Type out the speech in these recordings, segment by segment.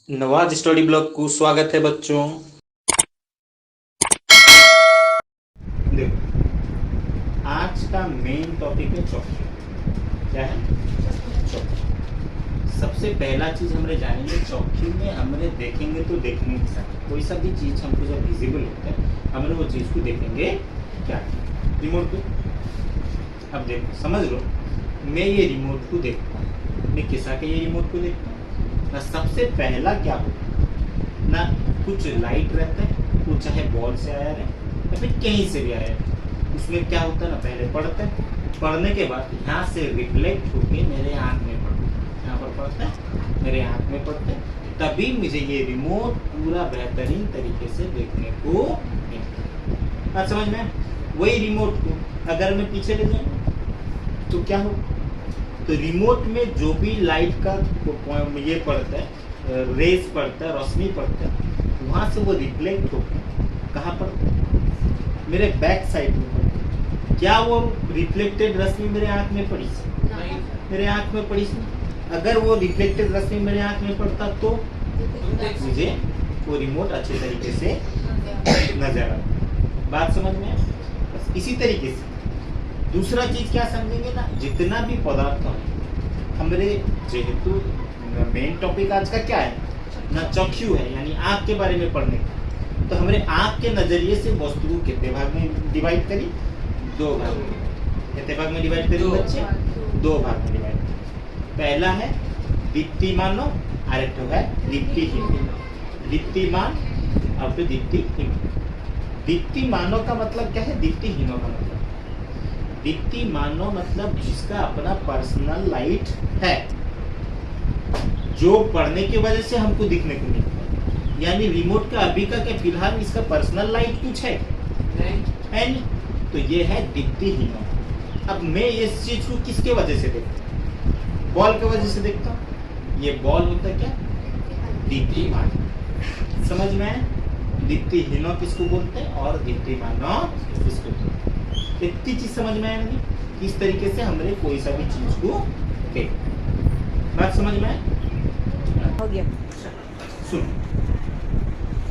Nawaz study blog को स्वागत है बच्चों। देखो, आज का मेन टॉपिक है चौकी। क्या है? चौकी। सबसे पहला चीज हमने जानेंगे, चौकी में हमने देखेंगे तो देखने के साथ कोई सा भी चीज हमको जब विजिबल होता है हमने वो चीज को देखेंगे। क्या? रिमोट को। अब देखो, समझ लो, मैं ये रिमोट को देखता हूँ, मैं किसा के ये रिमोट को देखता हूँ ना। सबसे पहला क्या होता ना, कुछ लाइट रहता है, वो चाहे बॉल से आया रहे या फिर कहीं से भी आया रहे, उसमें क्या होता है ना, पहले पड़ता है, पढ़ने के बाद यहाँ से रिफ्लेक्ट होके मेरे आँख में पड़ता है, यहाँ पर पड़ता है, मेरे आँख में पड़ता है, तभी मुझे ये रिमोट पूरा बेहतरीन तरीके से देखने को मिलता है। बात समझ में? वही रिमोट को अगर मैं पीछे ले जाऊँ तो क्या हो, तो रिमोट में जो भी लाइट का ये पड़ता है, रेस पड़ता है, रोशनी पड़ता है, वहाँ से वो रिफ्लेक्ट होकर कहाँ पड़ता है? मेरे बैक साइड में पड़ता है। क्या वो रिफ्लेक्टेड रोशनी मेरे आँख में पड़ी? नहीं, मेरे आँख में पड़ी नहीं। अगर वो रिफ्लेक्टेड रोशनी मेरे आँख में पड़ता तो मुझे वो रिमोट अच्छे तरीके से नजर आता। बात समझ में? बस इसी तरीके से दूसरा चीज क्या समझेंगे ना, जितना भी पदार्थ है हमारे, जेहेतु मेन टॉपिक आज का क्या है ना, चक्षु है, यानी आँख के बारे में पढ़ने का, तो हमारे आँख के नजरिए से वस्तु को कितने भाग में डिवाइड करी? दो भाग में। कितने भाग में डिवाइड करी बच्चे? दो भाग में डिवाइड करी। पहला है दीप्तिमान और एक है दीप्तिहीन। दीप्तिमान और फिर दीप्तिहीन। दीप्तिमानों का मतलब क्या है? दीप्तिहीनों का मतलब, दीप्तिमानों मतलब जिसका अपना पर्सनल लाइट है, जो पढ़ने की वजह से हमको दिखने को मिलता है। यानी रिमोट का अभी का क्या फिलहाल इसका पर्सनल लाइट कुछ है? नहीं है। नहीं, तो ये है दीप्तिहीनों। अब मैं इस चीज को किसके वजह से देखता हूँ? बॉल की वजह से देखता हूँ। ये बॉल होता है क्या? दीप्तिमान। समझ में है? दीप्तिहीनों किसको बोलते हैं और दीप्तिमानों किसको बोलते हैं? इतनी चीज समझ में आएगी किस तरीके से हमने कोई सा भी चीज को देख। बात समझ में हो गया? सुन,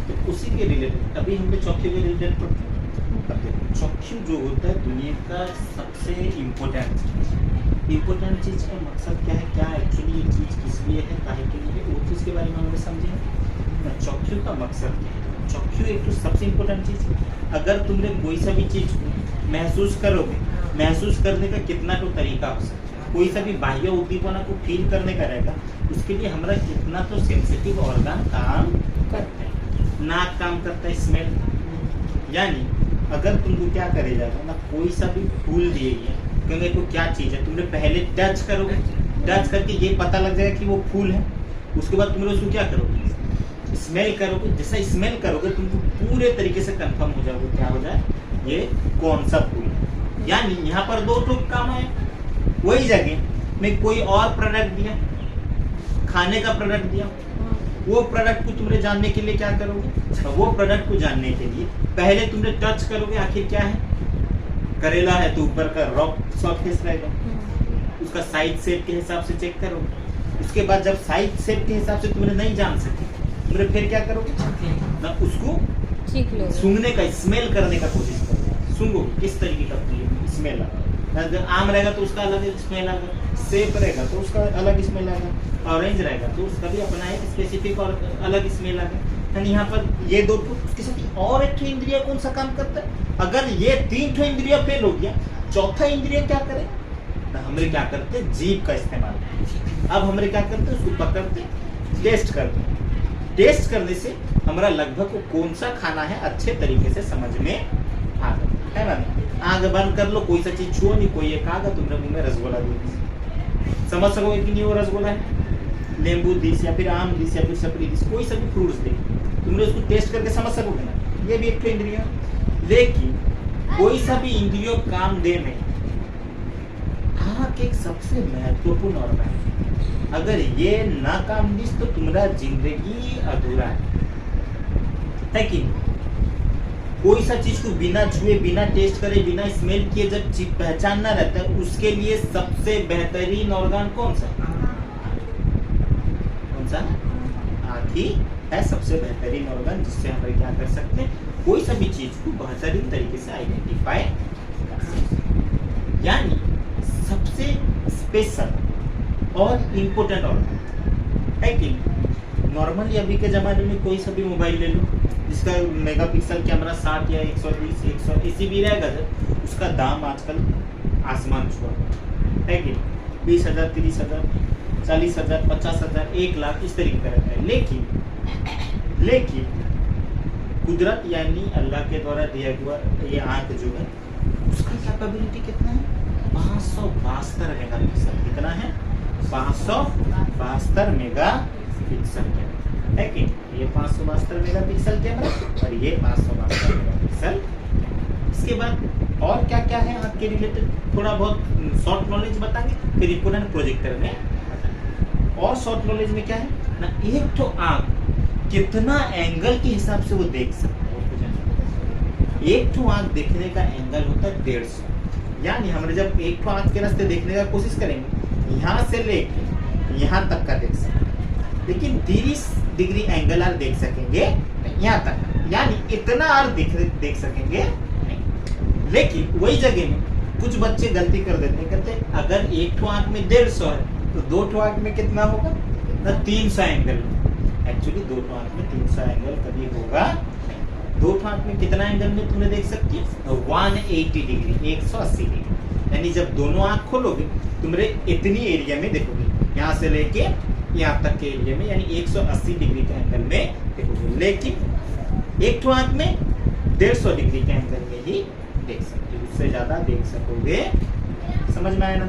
तो उसी के रिलेटेड अभी हमने चौकी के रिलेटेड पढ़ते हैं। चौकी जो होता है दुनिया का सबसे इम्पोर्टेंट चीज का मकसद क्या है, क्या एक्चुअली ये चीज किस लिए है, काहे के लिए, वो चीज के बारे में हमने समझे। चौकी का मकसद क्या है? चौकी एक तो सबसे इम्पोर्टेंट चीज। अगर तुमने कोई सा भी चीज महसूस करोगे, महसूस करने का कितना तो तरीका हो सकता है, कोई सा भी बाह्य उद्दीपना को फील करने का रहेगा, उसके लिए हमारा कितना तो सेंसिटिव ऑर्गन काम करता है। नाक काम करता है, स्मेल। यानी अगर तुमको क्या करे जाएगा ना, कोई सा भी फूल दिए गया, क्योंकि तो क्या चीज है, तुमने पहले टच करोगे, टच करके ये पता लग जाएगा कि वो फूल है। उसके बाद तुमने उसको क्या करोगे? स्मेल करोगे। जैसा स्मेल करोगे तुमको पूरे तरीके से कंफर्म हो जाओगे, क्या हो जाए, ये कौन सा फूल है। यानी यहाँ पर दो टूक काम है। वही जगह में कोई और प्रोडक्ट दिया, खाने का प्रोडक्ट दिया, वो प्रोडक्ट को तुमने जानने के लिए क्या करोगे? वो प्रोडक्ट को जानने के लिए पहले तुमने टच करोगे, आखिर क्या है। करेला है तो ऊपर का रॉक सरफेस रहेगा, उसका साइज शेप के हिसाब से चेक करोगे। उसके बाद जब साइज शेप के हिसाब से तुमने नहीं जान सके, तुमने फिर क्या करोगे ना, उसको सूंघने का, स्मेल करने का कोशिश करोगे। सूंघो किस तरीके का स्मेल आता है। आम रहेगा तो उसका अलग स्मेल आएगा, सेब रहेगा तो उसका अलग स्मेल आएगा, ऑरेंज रहेगा तो उसका भी अपना एक स्पेसिफिक और अलग स्मेल आएगा। यानी यहाँ पर ये दो, उसके साथ और एक इंद्रिय कौन सा काम करता है? अगर ये तीन इंद्रिय फेल हो गया, चौथा इंद्रिय क्या करे? हमरे क्या करते? जीभ का इस्तेमाल। अब हमरे क्या करते? उसको पकड़ते, टेस्ट करते। टेस्ट करने से हमारा लगभग को कौन सा खाना है अच्छे तरीके से समझ में आ जाता है ना। आग बंद कर लो, कोई सा चीज छुओ नहीं, कोई एक आगा तुमने मुंह में रसगुल्ला दे, समझ सकोगे कि नहीं वो रसगुल्ला है। नींबू दिस या फिर आम दिस या फिर सपरी दिस, कोई सा भी फ्रूट्स दे, तुमने उसको टेस्ट करके समझ सकोगे ना। ये भी एक तो इंद्रिय। लेकिन कोई सा भी इंद्रियों काम दे नहीं, आँख एक सबसे महत्वपूर्ण ऑर्गन है। अगर ये ना काम दिस तो तुम्हारा जिंदगी अधूरा है कि कोई सा चीज को बिना छुए, बिना टेस्ट करे, बिना स्मेल किए जब चीज पहचानना रहता है, उसके लिए सबसे बेहतरीन ऑर्गन कौन सा? कौन सा? आँख ही है सबसे बेहतरीन ऑर्गन जिससे हम क्या कर सकते हैं, कोई सा भी चीज को बेहतरीन तरीके से आइडेंटिफाई कर सकते हैं। यानी सबसे स्पेशल और इम्पोर्टेंट ऑर्गन है कि नॉर्मली अभी के ज़माने में कोई सा भी मोबाइल ले लो जिसका मेगापिक्सल कैमरा 60 या 120 100 इसी भी रहेगा सर, उसका दाम आजकल आसमान छुआ है कि 20,000 30,000 40,000 50,000 1 लाख इस तरीके का रहता है। लेकिन कुदरत यानी अल्लाह के द्वारा दिया हुआ ये आँख जो है उसका कैपेबिलिटी कितना है, 572 मेगापिक्सल। कितना है, 572 मेगापिक्सल है कि ये 572 मेगापिक्सल कैमरा और ये 572 मेगापिक्सल। इसके बाद और क्या क्या है आपके रिलेटेड थोड़ा बहुत शॉर्ट नॉलेज बताएंगे, फिर इम्पोर्टेंट प्रोजेक्टर में बताएंगे। और शॉर्ट नॉलेज में क्या है ना, एक तो आँख कितना एंगल के हिसाब से वो देख सकते हैं। एक तो आँख देखने का एंगल होता है 150, यानी हम जब एक तो आँख के रास्ते देखने का कोशिश करेंगे यहाँ से लेके यहाँ तक का देख सकते, लेकिन 30 डिग्री एंगल आर देख सकेंगे यहाँ तक, यानी इतना आर देख सकेंगे नहीं। लेकिन वही जगह में कुछ बच्चे गलती कर देते हैं, कहते हैं अगर एक ठो आंख में 150 है तो दो ठो आंख में कितना होगा ना, 300 एंगल। एक्चुअली दो ठो आंख में 300 एंगल कभी होगा नहीं। दो ठो आंख में कितना एंगल में तुम्हें देख सकती है, 180 डिग्री 180 डिग्री, यानी जब दोनों आंख खोलोगे तुम्हारे इतनी एरिया में देखोगे, यहाँ से लेके यहाँ तक के एरिया में, यानी 180 डिग्री के एंगल में देखोगे। लेकिन एक तो आंख में 150 डिग्री के एंगल में ही देख सकते हो, उससे ज्यादा देख सकोगे। समझ में आया ना?